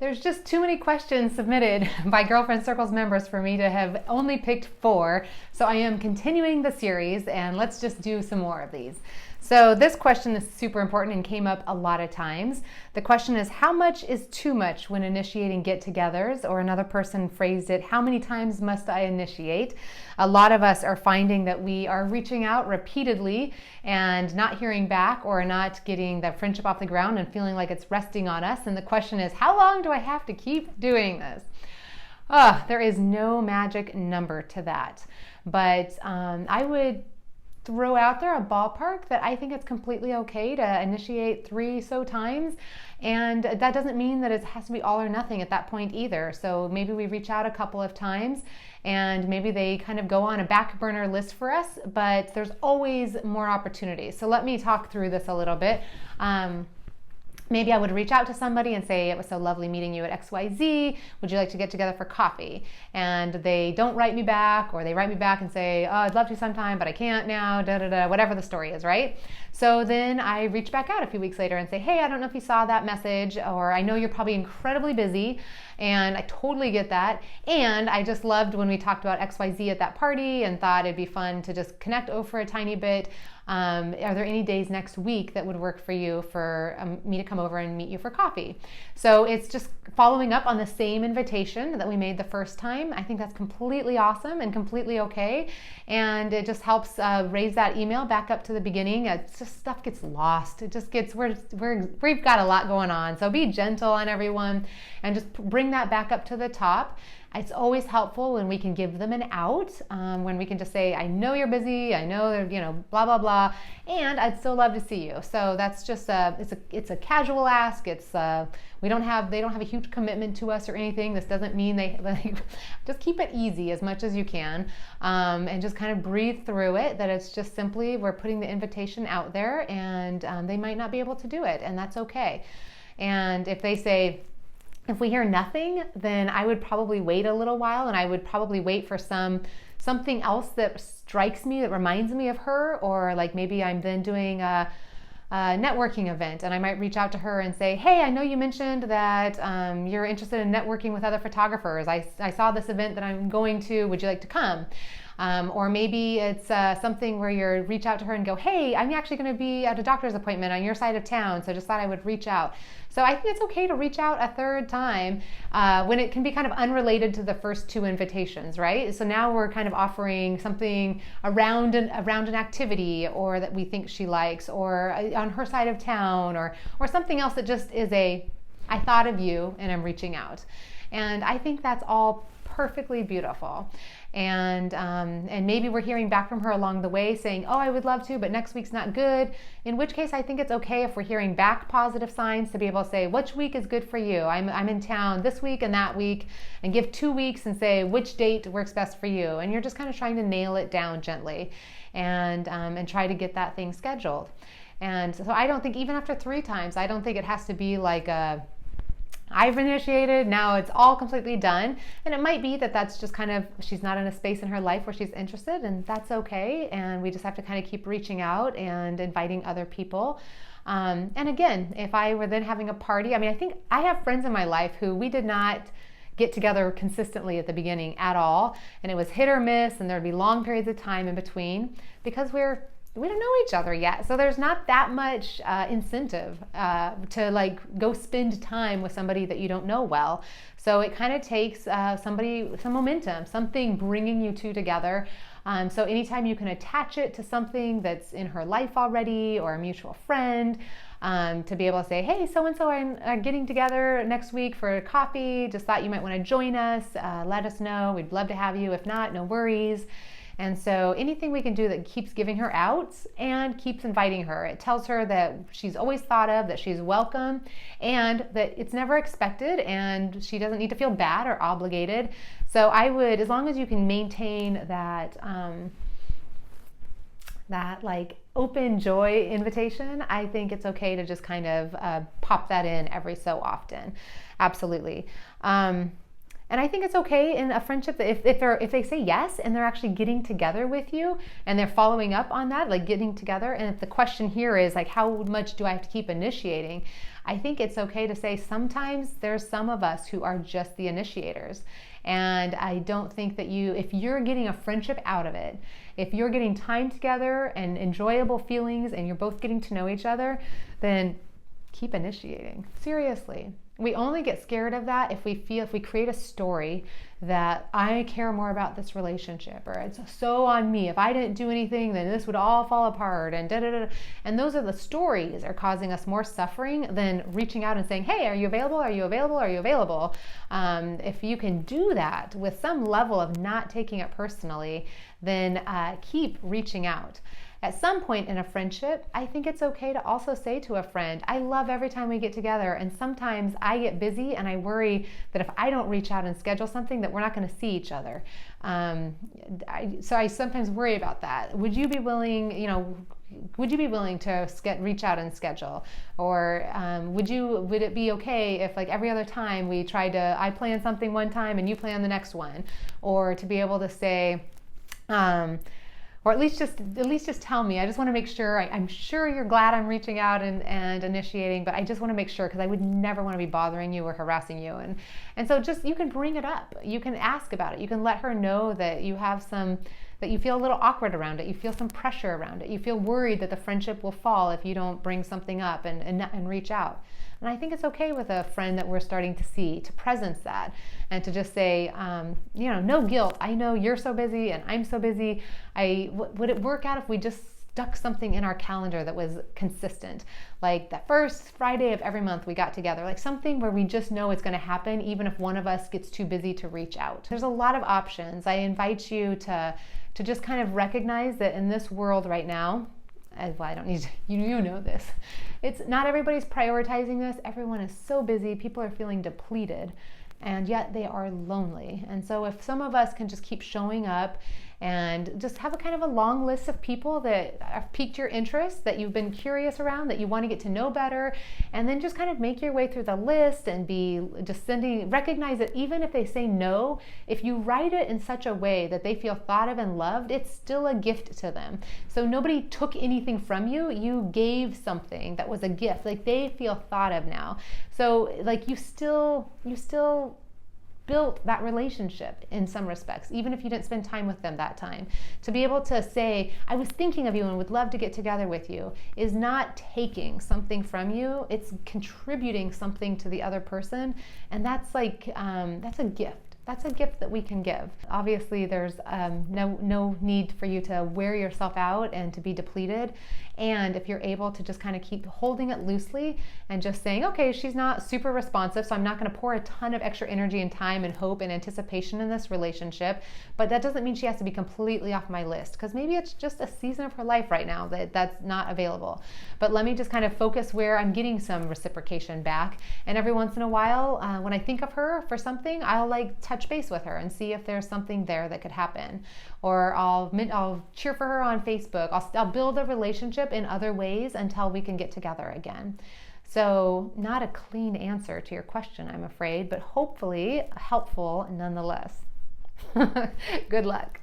There's just too many questions submitted by Girlfriend Circles members for me to have only picked 4. So I am continuing the series, and let's just do some more of these. So this question is super important and came up a lot of times. The question is, how much is too much when initiating get-togethers? Or another person phrased it, how many times must I initiate? A lot of us are finding that we are reaching out repeatedly and not hearing back, or not getting that friendship off the ground and feeling like it's resting on us. And the question is, how long do I have to keep doing this? There is no magic number to that. But I would throw out there a ballpark that I think it's completely okay to initiate 3 so times. And that doesn't mean that it has to be all or nothing at that point either. So maybe we reach out a couple of times and maybe they kind of go on a back burner list for us, but there's always more opportunities. So let me talk through this a little bit. Maybe I would reach out to somebody and say, it was so lovely meeting you at XYZ. Would you like to get together for coffee? And they don't write me back, or they write me back and say, oh, I'd love to sometime, but I can't now, whatever the story is, right? So then I reach back out a few weeks later and say, hey, I don't know if you saw that message, or I know you're probably incredibly busy, and I totally get that. And I just loved when we talked about XYZ at that party and thought it'd be fun to just connect over a tiny bit. Are there any days next week that would work for you for me to come over and meet you for coffee? So it's just following up on the same invitation that we made the first time. I think that's completely awesome and completely okay. And it just helps raise that email back up to the beginning. It's just stuff gets lost. It just gets, we've got a lot going on. So be gentle on everyone and just bring that back up to the top. It's always helpful when we can give them an out, when we can just say, I know you're busy, I know, blah, blah, blah, and I'd still love to see you. So that's just it's a casual ask. It's they don't have a huge commitment to us or anything. This doesn't mean they just keep it easy as much as you can, and just kind of breathe through it, that it's just simply we're putting the invitation out there, and they might not be able to do it, and that's okay. And if they say, if we hear nothing, then I would probably wait a little while, and I would probably wait for something else that strikes me, that reminds me of her, or like maybe I'm then doing a networking event, and I might reach out to her and say, hey, I know you mentioned that you're interested in networking with other photographers. I saw this event that I'm going to. Would you like to come? Or maybe it's something where you reach out to her and go, hey, I'm actually going to be at a doctor's appointment on your side of town, so just thought I would reach out. So I think it's okay to reach out a third time when it can be kind of unrelated to the first 2 invitations, right? So now we're kind of offering something around an activity, or that we think she likes, or on her side of town, or something else that just is I thought of you and I'm reaching out. And I think that's all perfectly beautiful. And maybe we're hearing back from her along the way saying, oh, I would love to, but next week's not good. In which case, I think it's okay if we're hearing back positive signs to be able to say, which week is good for you? I'm in town this week and that week, and give 2 weeks and say which date works best for you. And you're just kind of trying to nail it down gently, and try to get that thing scheduled. And so I don't think, even after 3 times, I don't think it has to be like I've initiated, now it's all completely done. And it might be that that's just kind of, she's not in a space in her life where she's interested, and that's okay. And we just have to kind of keep reaching out and inviting other people. And again, if I were then having a party, I think I have friends in my life who we did not get together consistently at the beginning at all. And it was hit or miss, and there'd be long periods of time in between, because we don't know each other yet. So there's not that much incentive to go spend time with somebody that you don't know well. So it kind of takes some momentum, something bringing you two together. So anytime you can attach it to something that's in her life already, or a mutual friend, to be able to say, hey, so-and-so are getting together next week for coffee. Just thought you might want to join us. Let us know. We'd love to have you. If not, no worries. And so anything we can do that keeps giving her out and keeps inviting her. It tells her that she's always thought of, that she's welcome, and that it's never expected, and she doesn't need to feel bad or obligated. So I would, as long as you can maintain that open joy invitation, I think it's okay to just kind of pop that in every so often. Absolutely. And I think it's okay in a friendship that if they say yes and they're actually getting together with you and they're following up on that, like getting together. And if the question here is like, how much do I have to keep initiating? I think it's okay to say sometimes there's some of us who are just the initiators. And I don't think that if you're getting a friendship out of it, if you're getting time together and enjoyable feelings and you're both getting to know each other, then keep initiating. Seriously. We only get scared of that if we create a story that I care more about this relationship, or it's so on me. If I didn't do anything, then this would all fall apart, and da da da. And those are the stories are causing us more suffering than reaching out and saying, hey, are you available? Are you available? Are you available? If you can do that with some level of not taking it personally, then keep reaching out. At some point in a friendship, I think it's okay to also say to a friend, I love every time we get together, and sometimes I get busy and I worry that if I don't reach out and schedule something that we're not going to see each other. So I sometimes worry about that. Would you be willing, to reach out and schedule? Or would it be okay if like every other time I plan something one time and you plan the next one? Or to be able to say, or at least just tell me. I just want to make sure. I'm sure you're glad I'm reaching out and initiating, but I just want to make sure, because I would never want to be bothering you or harassing you. And so just, you can bring it up. You can ask about it. You can let her know that that you feel a little awkward around it. You feel some pressure around it. You feel worried that the friendship will fall if you don't bring something up and reach out. And I think it's okay with a friend that we're starting to see to presence that and to just say, no guilt. I know you're so busy and I'm so busy. Would it work out if we just stuck something in our calendar that was consistent? Like that first Friday of every month we got together, like something where we just know it's going to happen even if one of us gets too busy to reach out. There's a lot of options. I invite you to just kind of recognize that in this world right now, well, I don't need to, you know this. It's not everybody's prioritizing this. Everyone is so busy. People are feeling depleted, and yet they are lonely. And so if some of us can just keep showing up and just have a kind of a long list of people that have piqued your interest, that you've been curious around, that you want to get to know better, and then just kind of make your way through the list and recognize that even if they say no, if you write it in such a way that they feel thought of and loved, it's still a gift to them. So nobody took anything from you. You gave something that was a gift. Like they feel thought of now. So like you still built that relationship in some respects, even if you didn't spend time with them that time. To be able to say, I was thinking of you and would love to get together with you, is not taking something from you. It's contributing something to the other person. And that's that's a gift. That's a gift that we can give. Obviously, there's no need for you to wear yourself out and to be depleted. And if you're able to just kind of keep holding it loosely and just saying, okay, she's not super responsive, so I'm not going to pour a ton of extra energy and time and hope and anticipation in this relationship. But that doesn't mean she has to be completely off my list, because maybe it's just a season of her life right now that's not available. But let me just kind of focus where I'm getting some reciprocation back. And every once in a while, when I think of her for something, I'll touch base with her and see if there's something there that could happen. Or I'll cheer for her on Facebook. I'll build a relationship in other ways until we can get together again. So not a clean answer to your question, I'm afraid, but hopefully helpful nonetheless. Good luck.